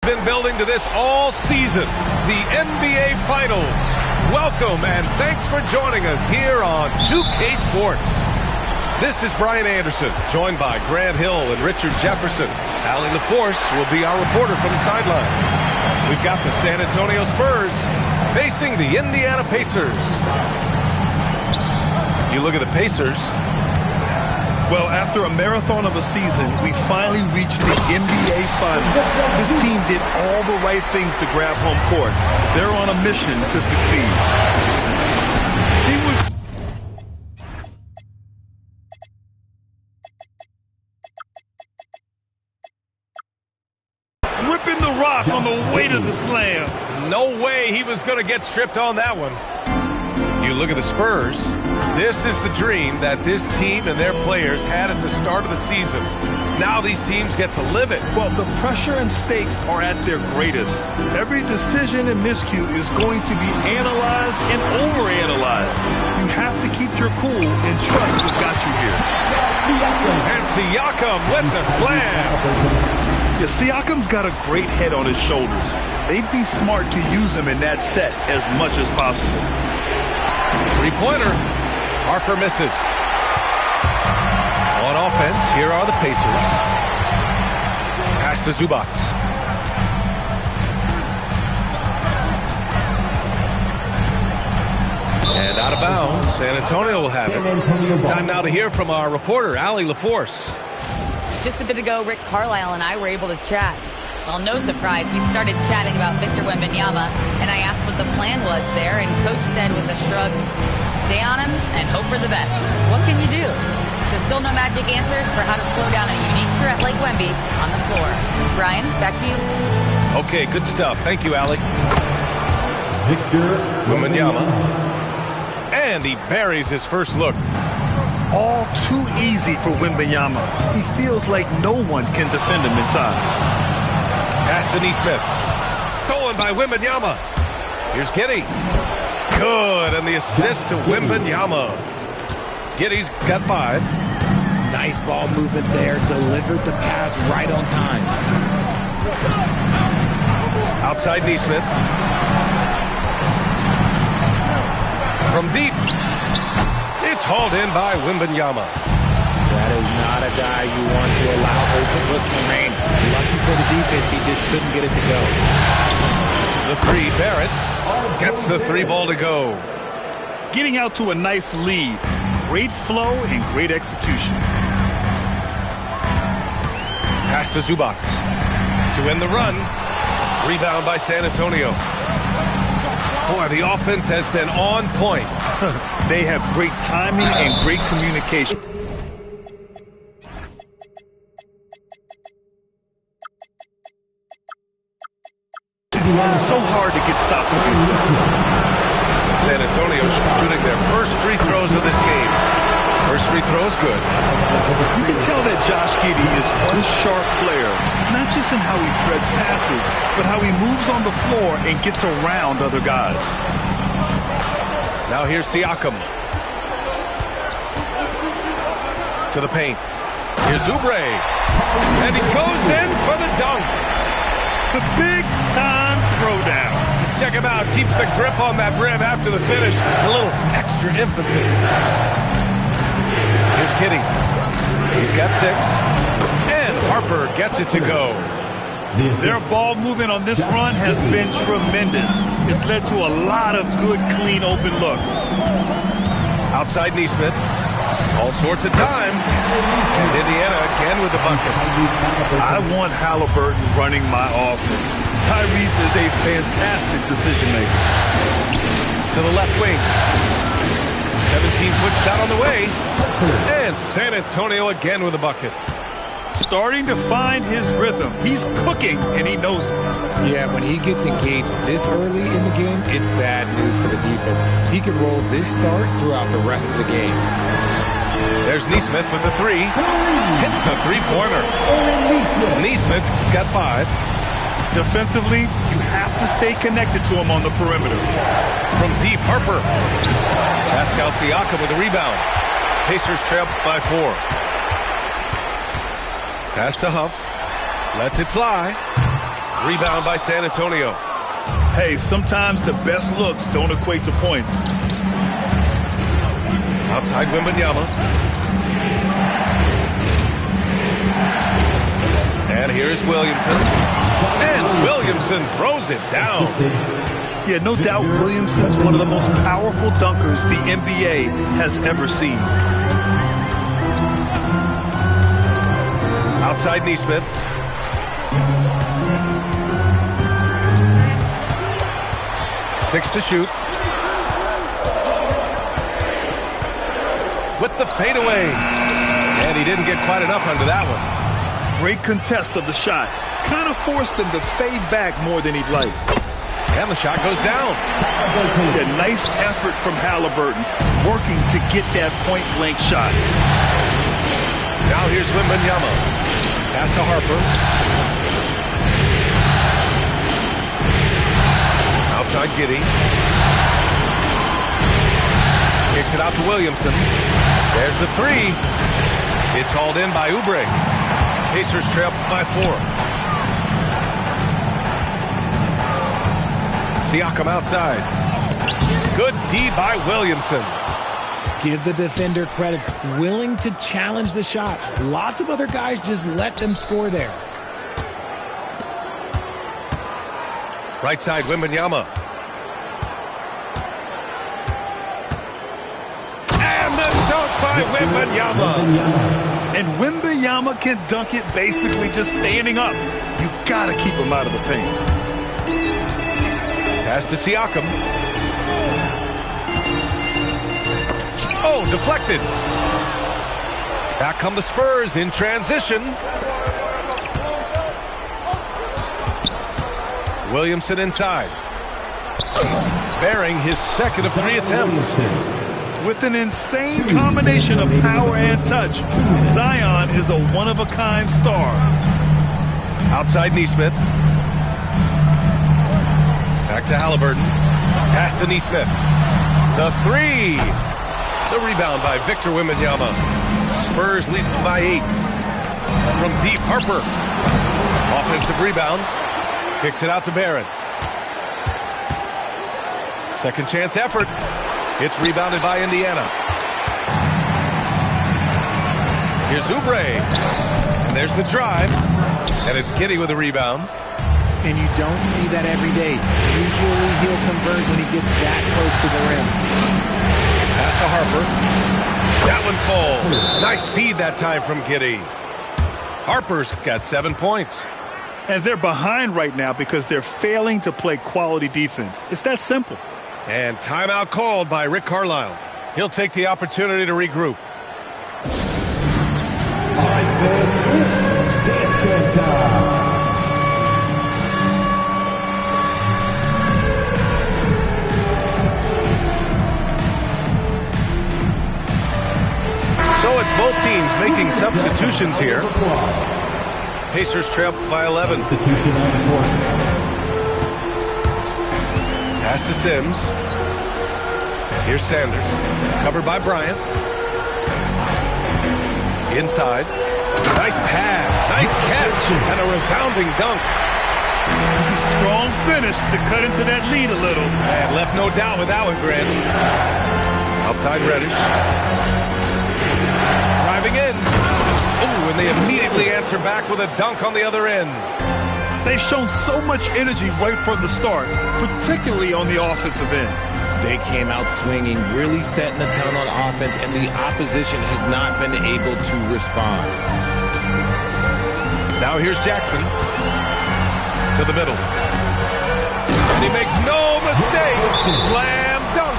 Been building to this all season, the NBA Finals. Welcome and thanks for joining us here on 2K Sports. This is Brian Anderson, joined by Grant Hill and Richard Jefferson. Allie LaForce will be our reporter from the sideline. We've got the San Antonio Spurs facing the Indiana Pacers. You look at the Pacers. Well, after a marathon of a season, we finally reached the NBA Finals. This team did all the right things to grab home court. They're on a mission to succeed. Ripping the rock on the way to the slam. No way he was going to get stripped on that one. You look at the Spurs. This is the dream that this team and their players had at the start of the season. Now these teams get to live it. Well, the pressure and stakes are at their greatest. Every decision and miscue is going to be analyzed and overanalyzed. You have to keep your cool and trust what got you here. And Siakam with the slam. Yeah, Siakam's got a great head on his shoulders. They'd be smart to use him in that set as much as possible. Three-pointer. Harper misses. On offense, here are the Pacers. Pass to Zubac. And out of bounds, San Antonio will have it. Time now to hear from our reporter, Allie LaForce. Just a bit ago, Rick Carlisle and I were able to chat. Well, no surprise, we started chatting about Victor Wembanyama, and I asked what the plan was there, and Coach said with a shrug, stay on him and hope for the best. What can you do? So still no magic answers for how to slow down a unique threat like Wemby on the floor. Brian, back to you. Okay, good stuff. Thank you, Allie. Victor Wembanyama. And he buries his first look. All too easy for Wembanyama. He feels like no one can defend him inside. Pass to Nesmith. Stolen by Wembanyama. Here's Giddey. Good, and the assist to Wembanyama. Giddey's got 5. Nice ball movement there. Delivered the pass right on time. Outside Nesmith. From deep. It's hauled in by Wembanyama. That is not a guy you want to allow open looks remain. Lucky for the defense, he just couldn't get it to go. The 3, Barrett gets the 3 ball to go. Getting out to a nice lead. Great flow and great execution. Pass to Zubac to win the run. Rebound by San Antonio. Boy, the offense has been on point. They have great timing and great communication. So hard to get stops against them. San Antonio shooting their first free throws of this game. First free throw is good. You can tell that Josh Giddey is one sharp player, not just in how he threads passes, but how he moves on the floor and gets around other guys. Now here's Siakam. To the paint. Here's Oubre. And he goes in for the dunk. The big-time throwdown. Check him out. Keeps the grip on that rim after the finish. A little extra emphasis. Here's Giddey. He's got 6. And Harper gets it to go. Their ball movement on this run has been tremendous. It's led to a lot of good, clean, open looks. Outside Nesmith. All sorts of time. And Indiana again with the bucket. I want Halliburton running my offense. Tyrese is a fantastic decision maker. To the left wing. 17-foot shot on the way. And San Antonio again with a bucket. Starting to find his rhythm. He's cooking, and he knows it. Yeah, when he gets engaged this early in the game, it's bad news for the defense. He can roll this start throughout the rest of the game. There's Nesmith with the 3. Hits a 3-pointer. Nesmith's got 5. Defensively, you have to stay connected to him on the perimeter. From deep, Harper. Pascal Siakam with the rebound. Pacers trail by 4. Pass to Huff. Lets it fly. Rebound by San Antonio. Hey, sometimes the best looks don't equate to points. Outside Wembanyama. And here's Williamson. And Williamson throws it down. Yeah, no doubt Williamson's one of the most powerful dunkers the NBA has ever seen. Outside Neesmith. Six to shoot. With the fadeaway. And he didn't get quite enough under that one. Great contest of the shot. Kind of forced him to fade back more than he'd like. And the shot goes down. A nice effort from Halliburton, working to get that point-blank shot. Now here's Wembanyama. Pass to Harper. Outside Giddey. Kicks it out to Williamson. There's the three. It's hauled in by Oubre. Pacers trail by 4. Siakam outside. Good D by Williamson. Give the defender credit. Willing to challenge the shot. Lots of other guys just let them score there. Right side, Wembanyama. And the dunk by Wembanyama. And Wembanyama can dunk it basically just standing up. You gotta keep him out of the paint. Pass to Siakam. Oh, deflected. Back come the Spurs in transition. Williamson inside. Bearing his second of 3 attempts. With an insane combination of power and touch, Zion is a one-of-a-kind star. Outside Neesmith. Back to Halliburton. Pass to Neesmith. The three. The rebound by Victor Wembanyama. Spurs lead by 8. From deep, Harper. Offensive rebound. Kicks it out to Barrett. Second chance effort. It's rebounded by Indiana. Here's Oubre. And there's the drive. And it's Giddey with the rebound. And you don't see that every day. Usually he'll convert when he gets that close to the rim. Pass to Harper. That one falls. Nice feed that time from Giddey. Harper's got 7 points. And they're behind right now because they're failing to play quality defense. It's that simple. And timeout called by Rick Carlisle. He'll take the opportunity to regroup. All right, fans, it's dance time. So it's both teams making substitutions here. Pacers trail by 11. Pass to Sims. Here's Sanders. Covered by Bryant. Inside. Nice pass. Nice catch. And a resounding dunk. Strong finish to cut into that lead a little. And left no doubt with that one, Grant. Outside Reddish. Driving in. Oh, and they immediately answer back with a dunk on the other end. They've shown so much energy right from the start, particularly on the offensive end. They came out swinging, really setting the tone on offense, and the opposition has not been able to respond. Now here's Jackson. To the middle. And he makes no mistake. Slam dunk.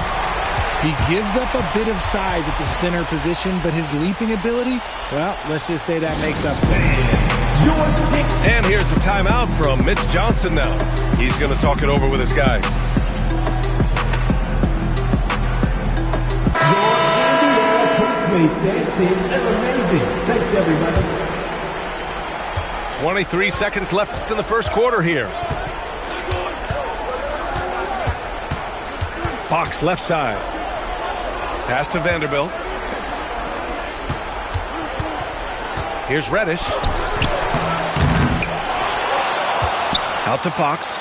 He gives up a bit of size at the center position, but his leaping ability, well, let's just say that makes up for it. And here's the timeout from Mitch Johnson now. He's going to talk it over with his guys. Postmates dance team, they're amazing. Thanks, everybody. 23 seconds left in the first quarter here. Fox left side. Pass to Vanderbilt. Here's Reddish. Out to Fox.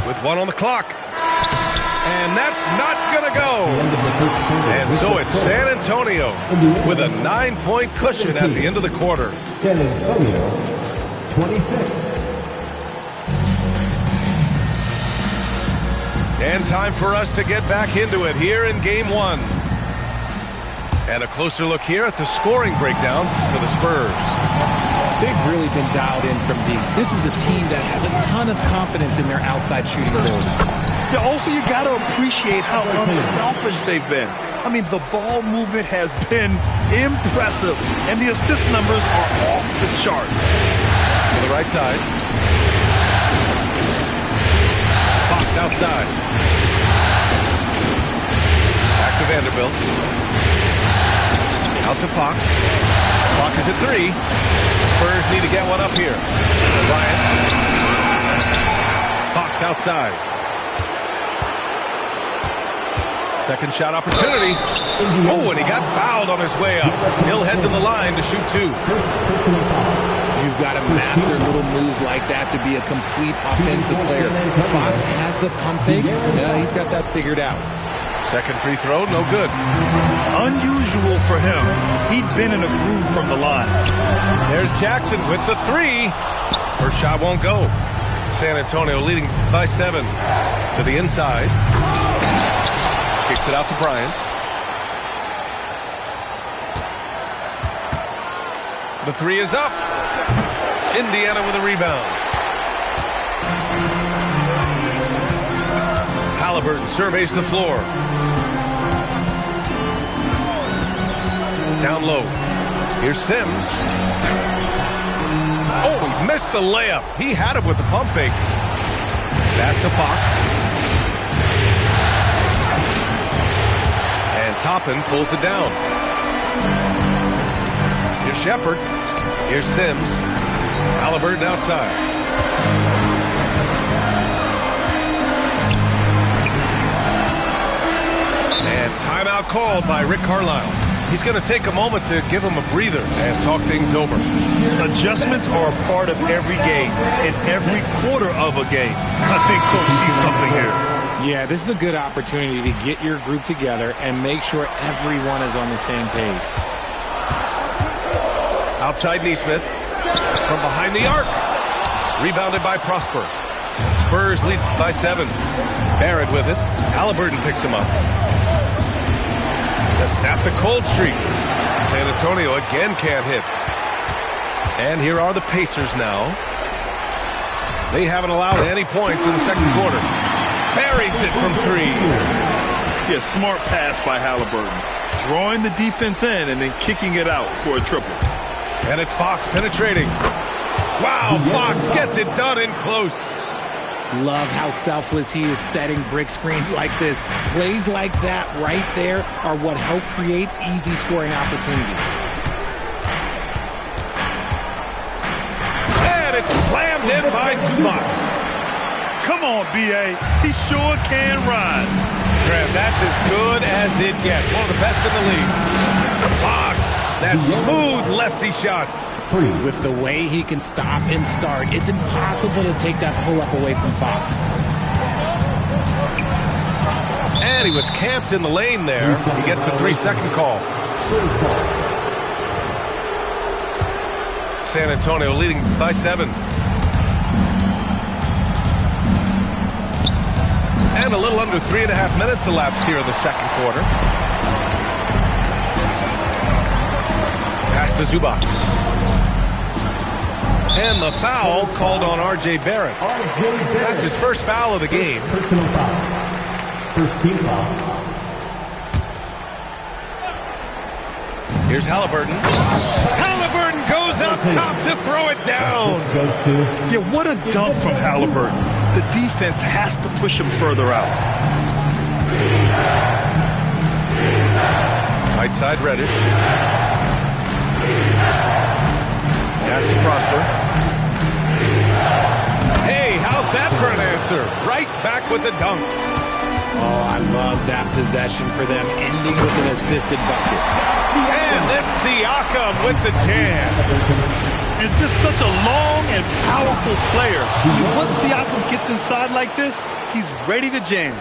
With 1 on the clock. And that's not going to go. And so it's San Antonio with a 9-point cushion at the end of the quarter. San Antonio, 26. And time for us to get back into it here in Game 1. And a closer look here at the scoring breakdown for the Spurs. They've really been dialed in from deep. This is a team that has a ton of confidence in their outside shooting ability. Yeah, also, you got to appreciate how unselfish they've been. I mean, the ball movement has been impressive, and the assist numbers are off the chart. To the right side. Fox outside. Back to Vanderbilt. Out to Fox. Clock is at 3. Spurs need to get one up here. Bryant. Fox outside. Second shot opportunity. Oh, and he got fouled on his way up. He'll head to the line to shoot 2. You've got to master little moves like that to be a complete offensive player. Fox has the pump fake. Yeah, he's got that figured out. Second free throw, no good. Unusual for him. He'd been in a groove from the line. There's Jackson with the 3. First shot won't go. San Antonio leading by 7. To the inside. Kicks it out to Bryant. The 3 is up. Indiana with a rebound. Halliburton surveys the floor. Down low. Here's Sims. Oh, he missed the layup. He had it with the pump fake. Pass to Fox. And Toppin pulls it down. Here's Shepard. Here's Sims. Halliburton outside. And timeout called by Rick Carlisle. He's going to take a moment to give him a breather and talk things over. Adjustments are a part of every game and every quarter of a game. I think Coach sees something here. Yeah, this is a good opportunity to get your group together and make sure everyone is on the same page. Outside Neesmith. From behind the arc. Rebounded by Prosper. Spurs lead by 7. Barrett with it. Halliburton picks him up. To snap the cold streak. San Antonio again can't hit. And here are the Pacers now. They haven't allowed any points in the second quarter. Buries it from 3. Yeah, smart pass by Halliburton. Drawing the defense in and then kicking it out for a triple. And it's Fox penetrating. Wow, Fox gets it done in close. Love how selfless he is setting brick screens like this. Plays like that right there are what help create easy scoring opportunities. And it's slammed in by Zubats. Come on, B.A. He sure can rise. Graham, that's as good as it gets. One of the best in the league. Fox, that smooth lefty shot. With the way he can stop and start, it's impossible to take that pull-up away from Fox. And he was camped in the lane there. He gets a 3-second call. San Antonio leading by 7. And a little under 3.5 minutes elapsed here in the second quarter. Pass to Zubats. And the foul called on R.J. Barrett. That's his first foul of the game. Personal foul. First team foul. Here's Halliburton. Halliburton goes up top to throw it down. Yeah, what a dunk from Halliburton. The defense has to push him further out. Right side Reddish. Pass to Prosper. Hey, how's that for an answer? Right back with the dunk. Oh, I love that possession for them, ending with an assisted bucket. And then Siakam with the jam. It's just such a long and powerful player. Once Siakam gets inside like this, he's ready to jam.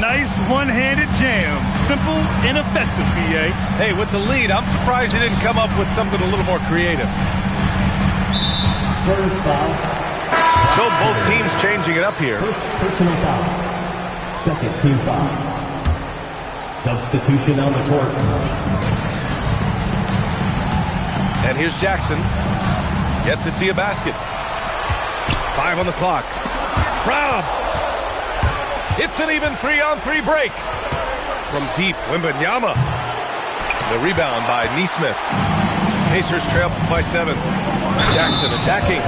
Nice one-handed jam. Simple and effective, BA. Hey, with the lead, I'm surprised he didn't come up with something a little more creative. Spurs foul. So both teams changing it up here. First personal foul. Second team foul. Substitution on the court. And here's Jackson. Yet to see a basket. 5 on the clock. Robbed. It's an even 3-on-3 break. From deep, Wembanyama. The rebound by Nesmith. Pacers trail by 7. Jackson attacking.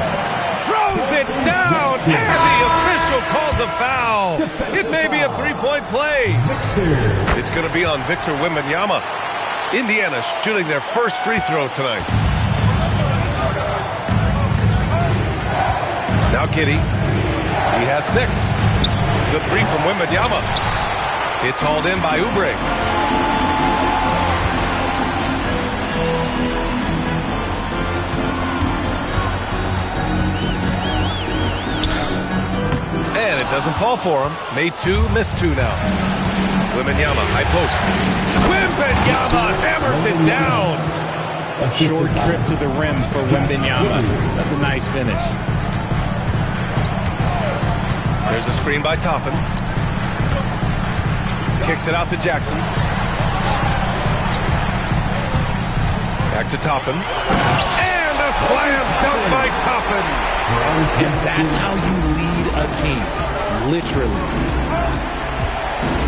Throws it down. And the official calls a foul. It may be a 3-point play. It's going to be on Victor Wembanyama. Indiana shooting their first free throw tonight. Now Giddey. He has 6. The 3 from Wembanyama. It's hauled in by Oubre. And it doesn't fall for him. Made 2, missed 2 now. Wembanyama, high post. Wembanyama hammers it down. A short trip to the rim for Wembanyama. That's a nice finish. There's a screen by Toppin. Kicks it out to Jackson. Back to Toppin. And a slam dunk by Toppin. And that's how you lead a team. Literally.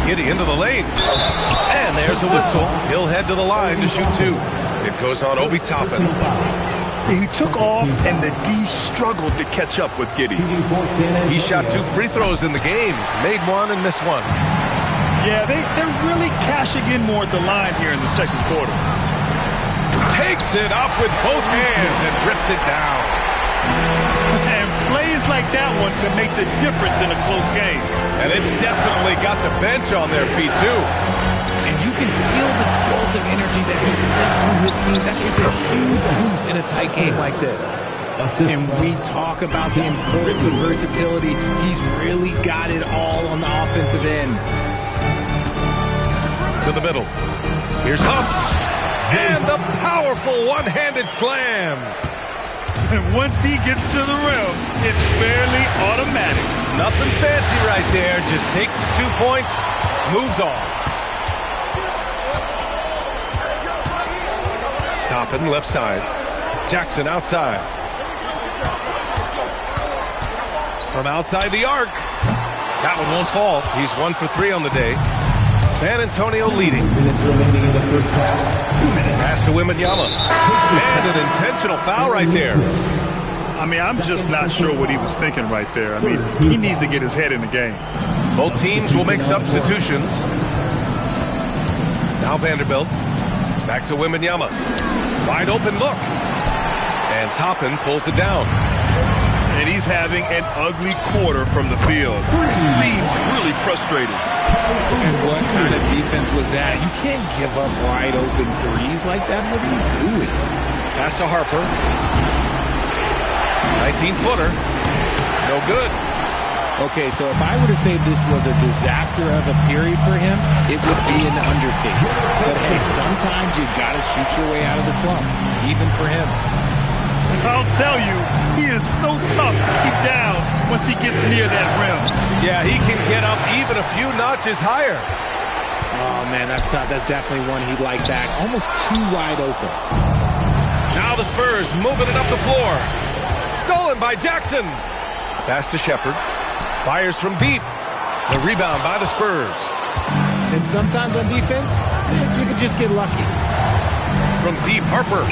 Giddey into the lane. And there's a whistle. He'll head to the line to shoot 2. It goes on Obi Toppin. He took off, and the D struggled to catch up with Giddey. He shot 2 free throws in the games. Made 1 and missed 1. Yeah, they're really cashing in more at the line here in the second quarter. Takes it up with both hands and rips it down. And plays like that one can make the difference in a close game. And it definitely got the bench on their feet, too. And you can feel the jolt of energy that he sent through his team. That is a huge boost in a tight game like this. And we talk about the importance of versatility. He's really got it all on the offensive end. To the middle. Here's Huff. And the powerful one-handed slam. And once he gets to the rim, it's fairly automatic. Nothing fancy right there. Just takes his 2 points, moves on. Toppin left side. Jackson outside. From outside the arc. That one won't fall. He's 1 for 3 on the day. San Antonio leading. Minutes remaining in the first half. 2 minutes. Pass to Wembanyama. And an intentional foul right there. I mean, I'm just not sure what he was thinking right there. I mean, he needs to get his head in the game. Both teams will make substitutions. Now Vanderbilt. Back to Wembanyama. Wide open look. And Toppin pulls it down. And he's having an ugly quarter from the field. It seems really frustrating. And what kind of defense was that? You can't give up wide open threes like that. What are you doing? Pass to Harper. 19-footer. No good. Okay, so if I were to say this was a disaster of a period for him, it would be an understatement. But hey, sometimes you got to shoot your way out of the slump, even for him. I'll tell you, he is so tough to keep down once he gets near that rim. Yeah, he can get up even a few notches higher. Oh, man, that's tough. That's definitely one he'd like back. Almost too wide open. Now the Spurs moving it up the floor. Stolen by Jackson. Pass to Shepherd. Fires from deep. The rebound by the Spurs. And sometimes on defense, you can just get lucky. From deep, Harper.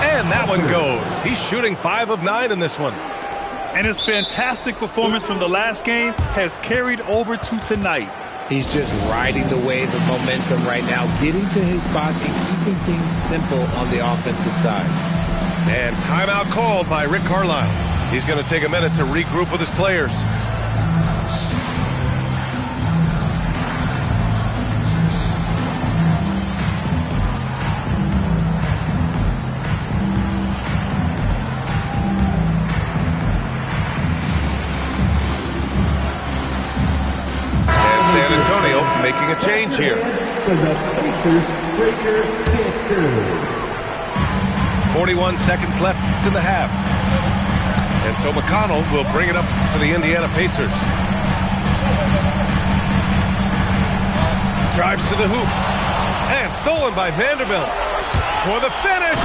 And that one goes. He's shooting 5 of 9 in this one. And his fantastic performance from the last game has carried over to tonight. He's just riding the wave of momentum right now, getting to his spots and keeping things simple on the offensive side. And timeout called by Rick Carlisle. He's going to take a minute to regroup with his players. San Antonio making a change here. For the Pacers, Breaker Pittsburgh. 41 seconds left in the half. And so McConnell will bring it up for the Indiana Pacers. Drives to the hoop. And stolen by Vanderbilt. For the finish.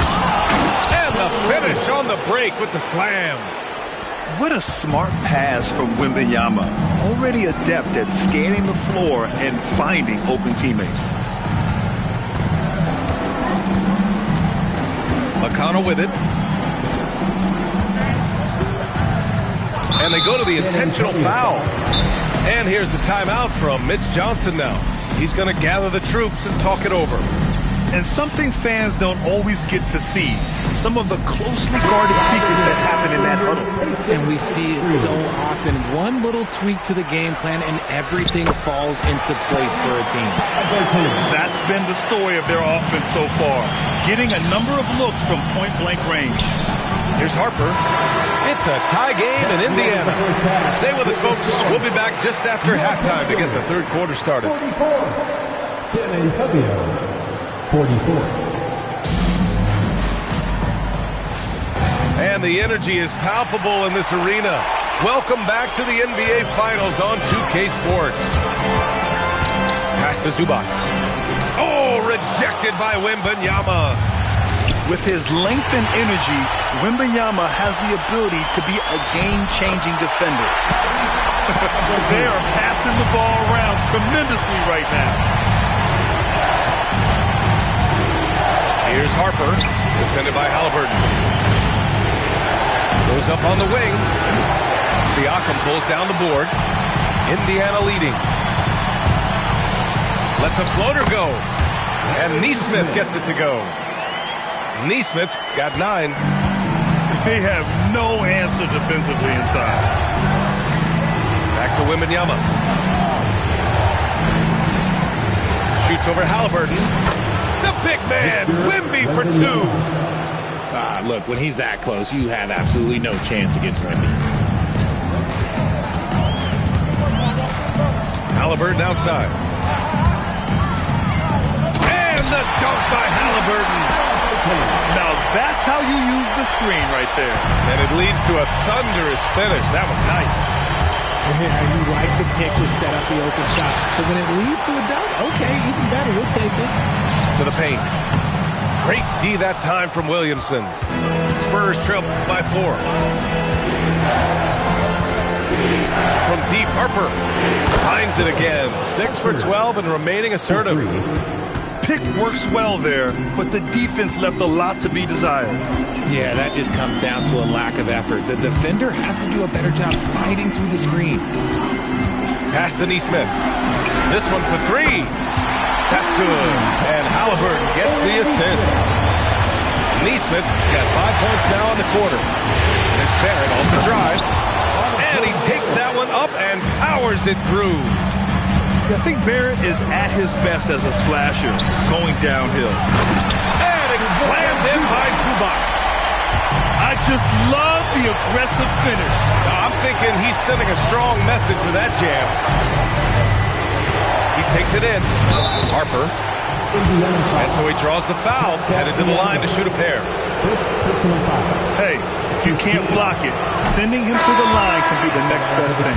And the finish on the break with the slam. What a smart pass from Wembanyama. Already adept at scanning the floor and finding open teammates. McConnell with it. And they go to the intentional foul. And here's the timeout from Mitch Johnson now. He's going to gather the troops and talk it over. And something fans don't always get to see. Some of the closely guarded secrets that happen in that huddle. And we see it so often. One little tweak to the game plan and everything falls into place for a team. That's been the story of their offense so far. Getting a number of looks from point-blank range. Here's Harper. It's a tie game in Indiana. Stay with us, folks. We'll be back just after halftime to get the third quarter started. 44. San Antonio, 44. And the energy is palpable in this arena. Welcome back to the NBA Finals on 2K Sports. Pass to Zubac. Oh, rejected by Wembanyama. With his length and energy, Wembanyama has the ability to be a game-changing defender. They are passing the ball around tremendously right now. Here's Harper, defended by Halliburton. Goes up on the wing. Siakam pulls down the board. Indiana leading. Lets a floater go. And Neesmith gets it to go. Neesmith's got 9. They have no answer defensively inside. Back to Wembanyama. Shoots over Halliburton. The big man, Wemby for 2. Look, when he's that close, you have absolutely no chance against Wemby. Halliburton outside. And the dunk by Halliburton. Now that's how you use the screen right there. And it leads to a thunderous finish. That was nice. Yeah, you like the pick to set up the open shot. But when it leads to a dunk, okay, even better. We'll take it. To the paint. Great D that time from Williamson. Spurs trail by 4. From deep, Harper finds it again. 6 for 12 and remaining assertive. Pick works well there, but the defense left a lot to be desired. Yeah, that just comes down to a lack of effort. The defender has to do a better job fighting through the screen. Pass to Neesmith. This one for 3. That's good. And Halliburton gets the assist. Neesmith's got 5 points now in the quarter. And it's Barrett off the drive. And he takes that one up and powers it through. I think Barrett is at his best as a slasher, going downhill. And it's slammed in by Zubac. I just love the aggressive finish. Now, I'm thinking he's sending a strong message with that jam. He takes it in. Harper. And so he draws the foul, headed to the line to shoot a pair. Hey, if you can't block it, sending him to the line can be the next best thing.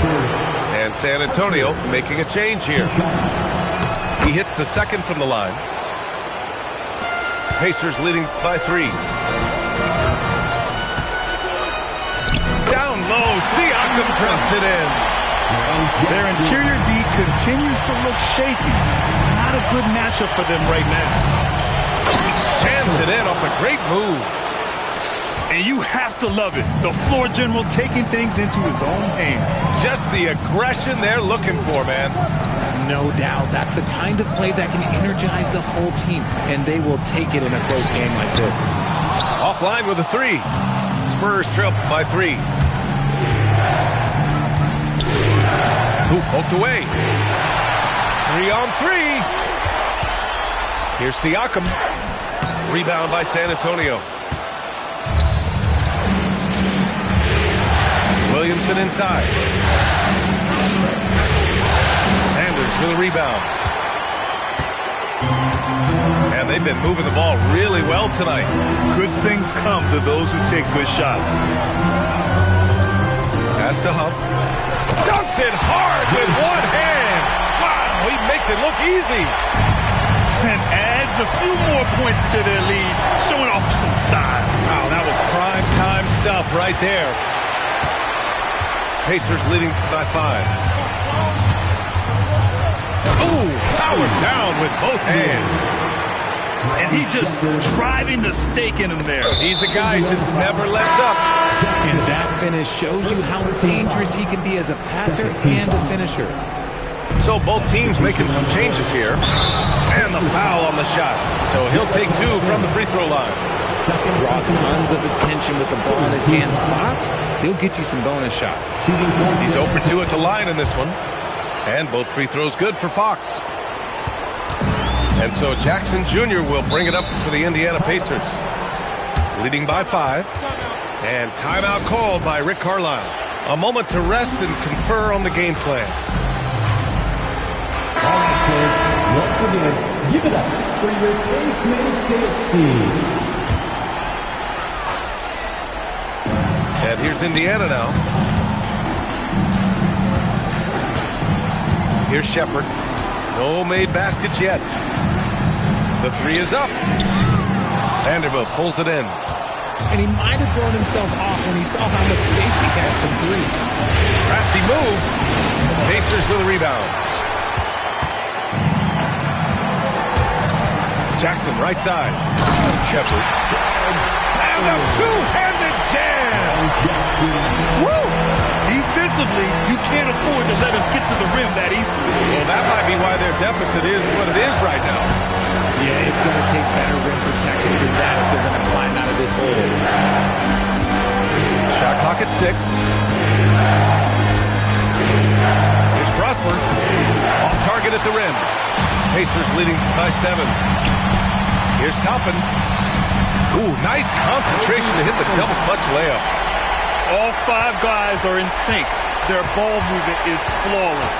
And San Antonio making a change here. He hits the second from the line. Pacers leading by 3. Down low, Siakam drops it in. Their interior D continues to look shaky. Not a good matchup for them right now. Jams it in off a great move. And you have to love it. The floor general taking things into his own hands. Just the aggression they're looking for, man. No doubt. That's the kind of play that can energize the whole team. And they will take it in a close game like this. Offline with a 3. Spurs trail by 3. Hoop poked away. 3 on 3. Here's Siakam. Rebound by San Antonio. Williamson inside. Sanders for the rebound. And they've been moving the ball really well tonight. Good things come to those who take good shots. Pass to Huff. Dunks it hard with one hand. Wow, he makes it look easy. And adds a few more points to their lead, showing off some style. Wow, that was prime time stuff right there. Pacers leading by 5. Ooh, powered down with both hands. And he just driving the stake in him there. He's a guy who just never lets up. And that finish shows you how dangerous he can be as a passer and a finisher. So both teams making some changes here. And the foul on the shot. So he'll take 2 from the free throw line. Draws tons of attention with the ball in his hands. Fox, he'll get you some bonus shots. He's 0 for 2 at the line in this one. And both free throws good for Fox. And so Jackson Jr. will bring it up for the Indiana Pacers. Leading by 5. And timeout called by Rick Carlisle. A moment to rest and confer on the game plan. All right, kids. Once again, give it up for your Pace Mates dance team. And here's Indiana now. Here's Shepard. No made baskets yet. The 3 is up. Vanderbilt pulls it in. And he might have thrown himself off when he saw how much space he had from 3. Crafty move. Pacers with a rebound. Jackson right side. Shepard. And a two-handed jam. Woo! Defensively, you can't afford to let him get to the rim that easily. Well, that might be why their deficit is what it is right now. Yeah, it's going to take better rim protection than that if they're going to climb out of this hole. Shot clock at 6. Here's Prosper. Off target at the rim. Pacers leading by 7. Here's Toppin. Ooh, nice concentration to hit the double clutch layup. All 5 guys are in sync. Their ball movement is flawless.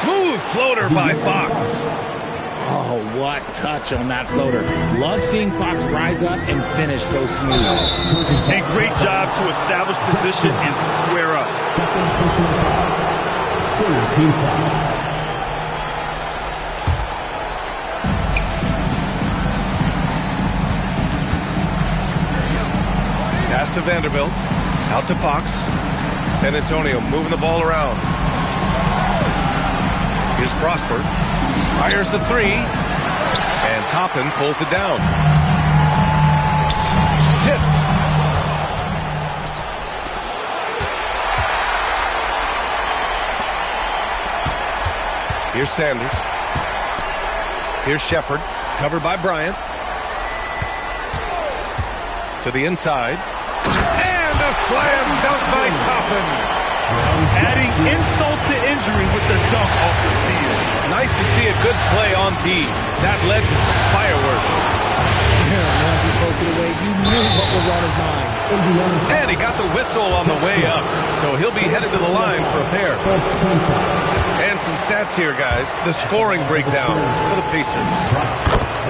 Smooth floater by Fox. Oh, what touch on that floater. Love seeing Fox rise up and finish so smooth. A great job to establish position and square up. Second personal foul. Third team foul. Pass to Vanderbilt. Out to Fox. San Antonio moving the ball around. Here's Prosper. Fires the 3. And Toppin pulls it down. Tipped. Here's Sanders. Here's Shepard. Covered by Bryant. To the inside. And a slam dunk by Toppin. Adding insult to injury with the dunk off the steal. Nice to see a good play on D. That led to some fireworks. Once he poked it away, you knew what was on his mind. And he got the whistle on the way up. So he'll be headed to the line for a pair. And some stats here, guys. The scoring breakdown for the Pacers.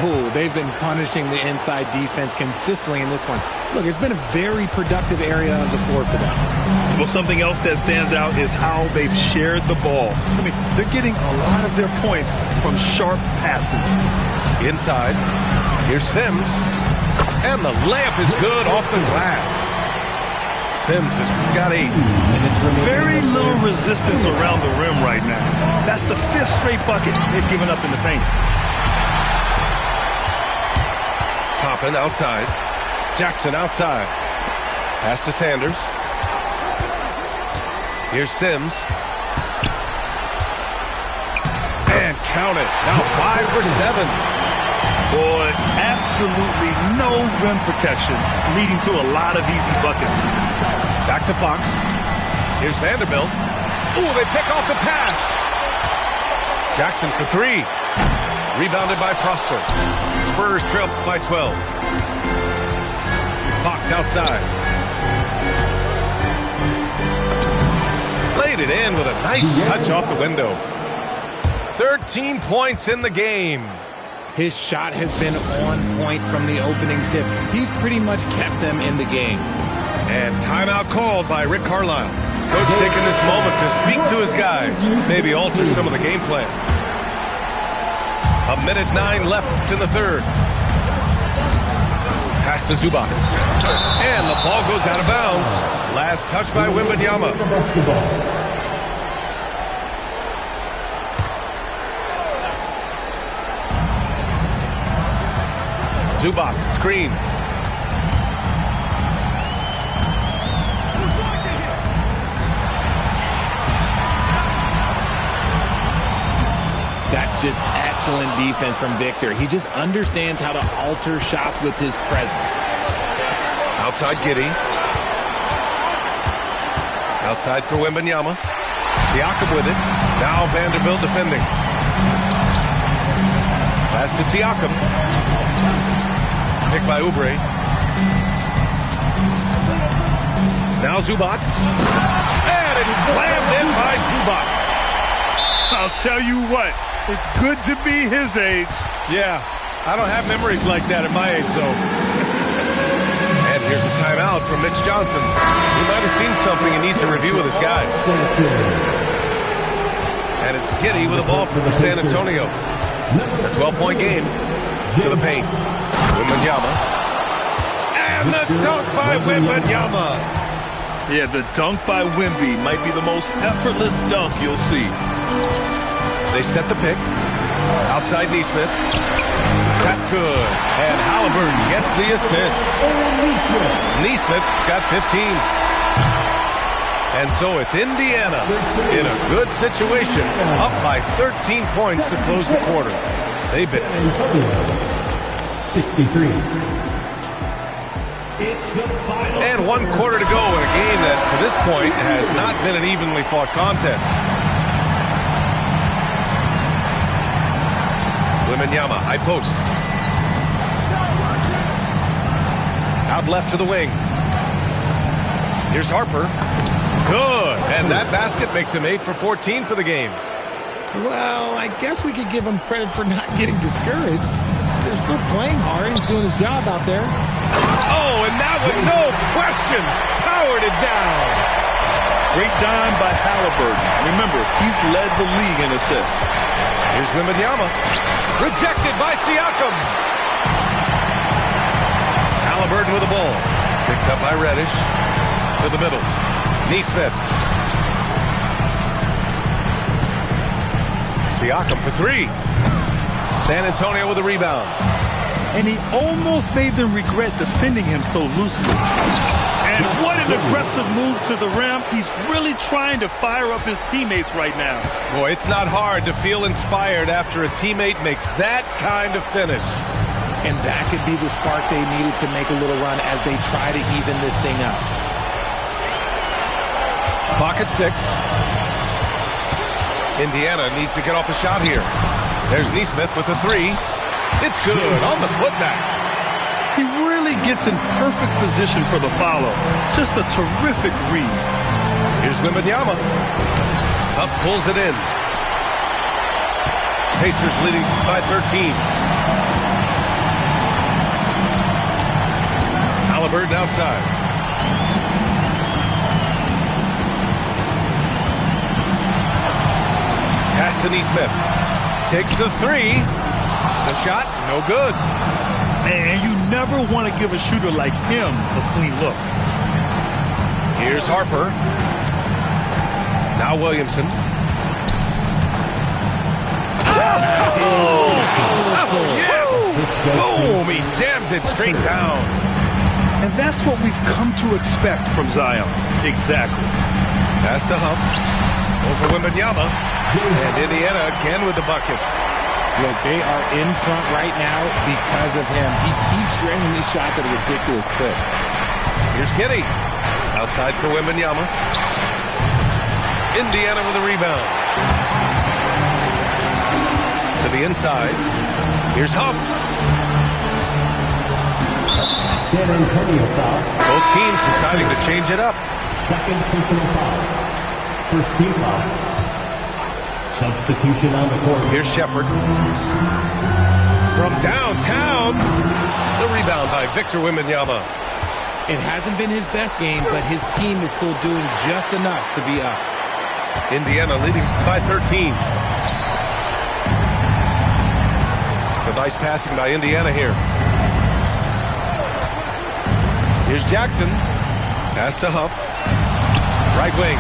Oh, they've been punishing the inside defense consistently in this one. Look, it's been a very productive area of the floor for them. Well, something else that stands out is how they've shared the ball. I mean, they're getting a lot of their points from sharp passing. Inside, here's Sims. And the layup is good off the glass. Sims has got 8. Very little resistance around the rim right now. That's the 5th straight bucket they've given up in the paint. Toppin outside. Jackson outside. Pass to Sanders. Here's Sims. And count it. Now 5 for 7. Boy, absolutely no rim protection, leading to a lot of easy buckets. Back to Fox. Here's Vanderbilt. Ooh, they pick off the pass. Jackson for 3. Rebounded by Prosper. Spurs trail by 12. Fox outside. Laid laid it in with a nice touch off the window. 13 points in the game. His shot has been on point from the opening tip. He's pretty much kept them in the game. And timeout called by Rick Carlisle. Coach taking this moment to speak to his guys, maybe alter some of the game plan. 1:09 left in the third. Pass to Zubac. And the ball goes out of bounds. Last touch by Wembanyama. Zubac, screen. That's just excellent defense from Victor. He just understands how to alter shots with his presence. Outside Giddey. Outside for Wembanyama. Siakam with it. Now Vanderbilt defending. Pass to Siakam. Picked by Oubre. Now Zubac. And it's slammed in by Zubac. I'll tell you what, it's good to be his age. Yeah, I don't have memories like that at my age, though. And here's a timeout from Mitch Johnson. He might have seen something he needs to review with his guys. And it's Giddey with the ball for San Antonio. A 12-point game to the paint. Wembanyama. And the dunk by Wembanyama. Yeah, the dunk by Wemby might be the most effortless dunk you'll see. They set the pick. Outside Neesmith. That's good. And Halliburton gets the assist. Neesmith's got 15. And so it's Indiana in a good situation, up by 13 points to close the quarter. They've been 63. And 1 quarter to go in a game that, to this point, has not been an evenly fought contest. Wembanyama, high post. Out left to the wing. Here's Harper. Good. And that basket makes him 8 for 14 for the game. Well, I guess we could give him credit for not getting discouraged. They're still playing hard. He's doing his job out there. Oh, and that one, no question, powered it down. Great dime by Halliburton. Remember, he's led the league in assists. Here's Wembanyama. Rejected by Siakam. Halliburton with the ball. Picked up by Reddish. To the middle. Neesmith. Siakam for 3. San Antonio with a rebound. And he almost made them regret defending him so loosely. And what an aggressive move to the rim. He's really trying to fire up his teammates right now. Boy, it's not hard to feel inspired after a teammate makes that kind of finish. And that could be the spark they needed to make a little run as they try to even this thing up. Clock at 6. Indiana needs to get off a shot here. There's Neesmith with a 3. It's good on the putback. He really gets in perfect position for the follow. Just a terrific read. Here's Wembanyama. Up pulls it in. Pacers leading by 13. Halliburton outside. Pass to Neesmith. Takes the 3. The shot, no good. Man, you never want to give a shooter like him a clean look. Here's Harper. Now Williamson. Oh, yes! Boom! He jams it straight down. And that's what we've come to expect from Zion. Exactly. Pass to Huff. Over Wembanyama. And Indiana again with the bucket. Look, they are in front right now because of him. He keeps draining these shots at a ridiculous clip. Here's Giddey. Outside for Wembanyama. Indiana with a rebound. To the inside. Here's Huff. San Antonio foul. Both teams deciding to change it up. Second personal foul. First team foul. Substitution on the court. Here's Shepard. From downtown. The rebound by Victor Wembanyama. It hasn't been his best game, but his team is still doing just enough to be up. Indiana leading by 13. So nice passing by Indiana here. Here's Jackson. Pass to Huff. Right wing.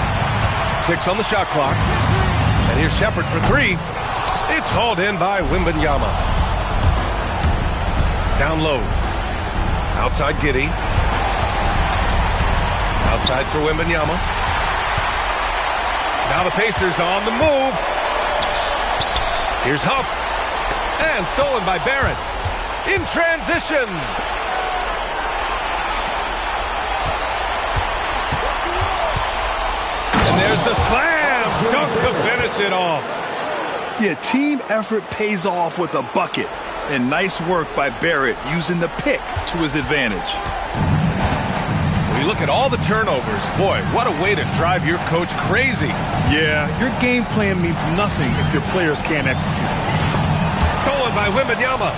6 on the shot clock. And here's Shepard for 3. It's hauled in by Wembanyama. Down low. Outside Giddey. Outside for Wembanyama. Now the Pacers on the move. Here's Huff. And stolen by Barrett. In transition. And there's the slam. Dunk to finish it off. Yeah, team effort pays off with a bucket. And nice work by Barrett using the pick to his advantage. When you look at all the turnovers, boy, what a way to drive your coach crazy. Yeah, your game plan means nothing if your players can't execute. Stolen by Wembanyama.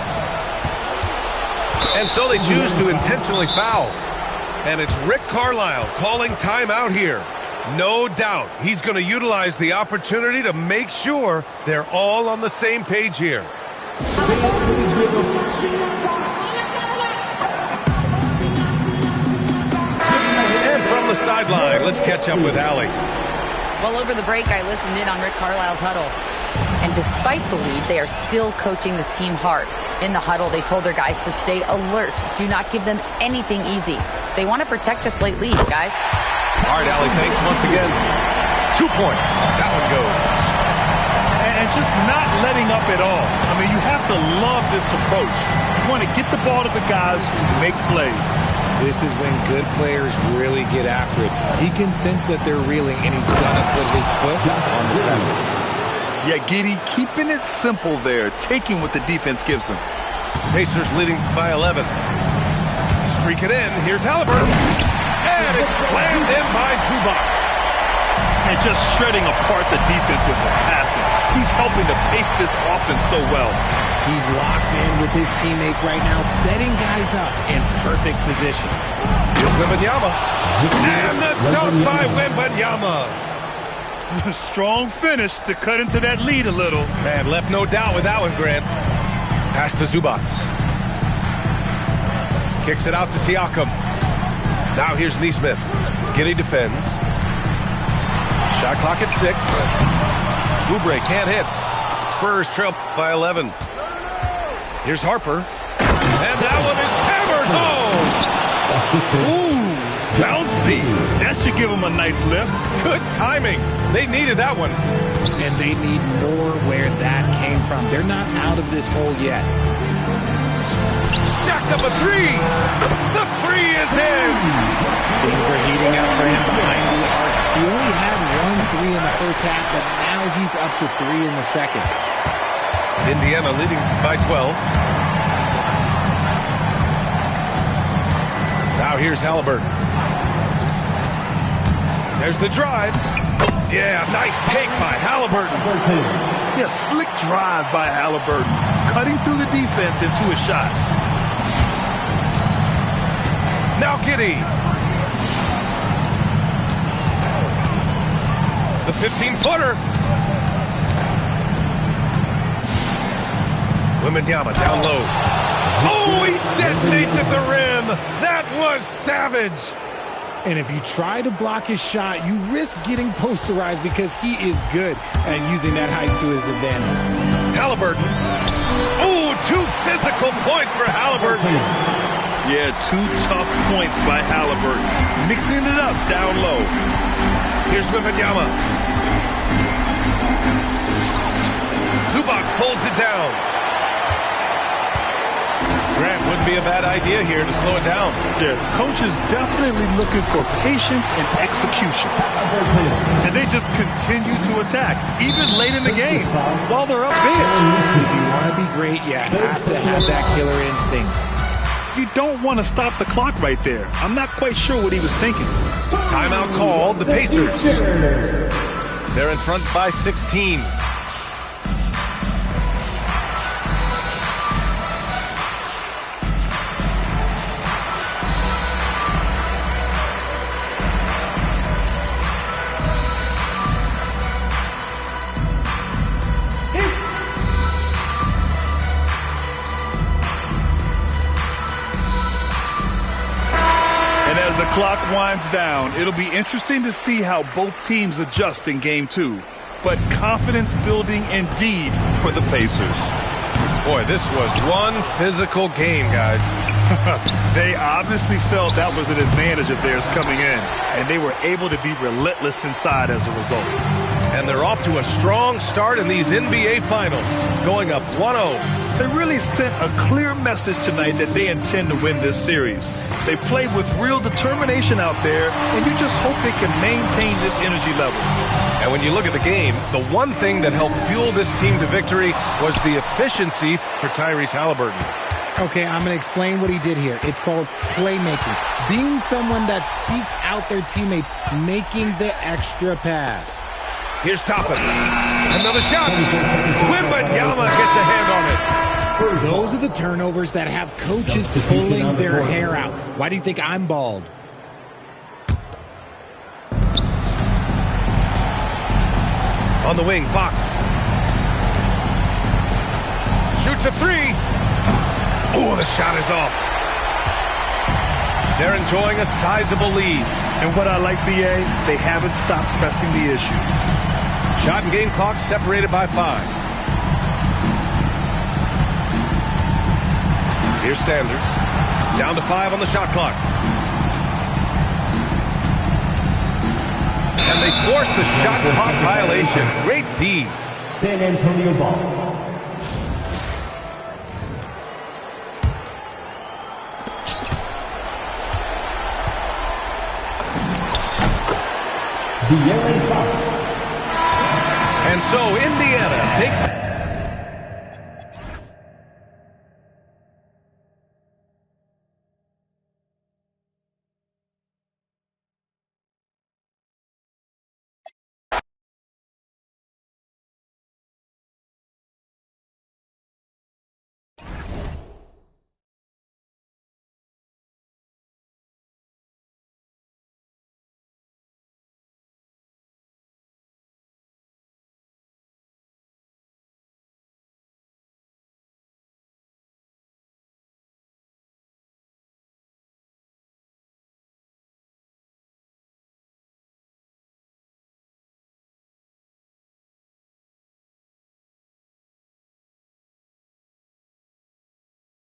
And so they choose to intentionally foul. And it's Rick Carlisle calling timeout here. No doubt he's going to utilize the opportunity to make sure they're all on the same page here. And from the sideline, let's catch up with Allie. Well, over the break, I listened in on Rick Carlisle's huddle. And despite the lead, they are still coaching this team hard. In the huddle, they told their guys to stay alert. Do not give them anything easy. They want to protect this late lead, guys. All right, Allie, thanks once again. 2 points. That one goes. And just not letting up at all. I mean, you have to love this approach. You want to get the ball to the guys who make plays. This is when good players really get after it. He can sense that they're reeling, and he's going to put his foot on the pedal. Yeah, Giddey keeping it simple there, taking what the defense gives him. Pacers leading by 11. Streak it in. Here's Halliburton. And it's slammed in by Zubac. And just shredding apart the defense with his passing. He's helping to pace this offense so well. He's locked in with his teammates right now, setting guys up in perfect position. Here's Wembanyama. And the dunk by Wembanyama. Strong finish to cut into that lead a little. Man, left no doubt with that one, Grant. Pass to Zubac. Kicks it out to Siakam. Now here's Neesmith. Giddey defends. Shot clock at 6. Oubre can't hit. Spurs trail by 11. Here's Harper. And that one is hammered home. Ooh, bouncy. That should give him a nice lift. Good timing. They needed that one. And they need more where that came from. They're not out of this hole yet. Jacks up a 3. The 3 is in. Things are heating up for him behind the arc. He only had 1 3 in the first half, but now he's up to 3 in the second. Indiana leading by 12. Now here's Halliburton. There's the drive. Yeah, nice take by Halliburton. Yeah, slick drive by Halliburton. Cutting through the defense into a shot. Now Giddey. The 15-footer. Wembanyama down low. Oh, he detonates at the rim. That was savage. And if you try to block his shot, you risk getting posterized because he is good at using that height to his advantage. Halliburton. Oh, 2 physical points for Halliburton. Yeah, 2 tough points by Halliburton. Mixing it up down low. Here's Wembanyama. Zubac pulls it down. Grant, wouldn't be a bad idea here to slow it down. Yeah, coach is definitely looking for patience and execution. And they just continue to attack, even late in the game, while they're up big. If you want to be great, you have to have that killer instinct. You don't want to stop the clock right there. I'm not quite sure what he was thinking. Timeout called, the Pacers. They're in front by 16. As the clock winds down, it'll be interesting to see how both teams adjust in Game 2. But confidence building indeed for the Pacers. Boy, this was one physical game, guys. They obviously felt that was an advantage of theirs coming in, and they were able to be relentless inside as a result. And they're off to a strong start in these NBA Finals, going up 1-0. They really sent a clear message tonight that they intend to win this series. They played with real determination out there, and you just hope they can maintain this energy level. And when you look at the game, the one thing that helped fuel this team to victory was the efficiency for Tyrese Halliburton. Okay, I'm going to explain what he did here. It's called playmaking. Being someone that seeks out their teammates, making the extra pass. Here's Toppin. Another shot. Wembanyama gets a hand on it. Those are the turnovers that have coaches pulling their hair out. Why do you think I'm bald? On the wing, Fox. Shoots a three. Oh, the shot is off. They're enjoying a sizable lead. And what I like, BA, they haven't stopped pressing the issue. Shot and game clock separated by 5. Here's Sanders. Down to 5 on the shot clock. And they force the shot clock violation. Great D. San Antonio ball. And so Indiana takes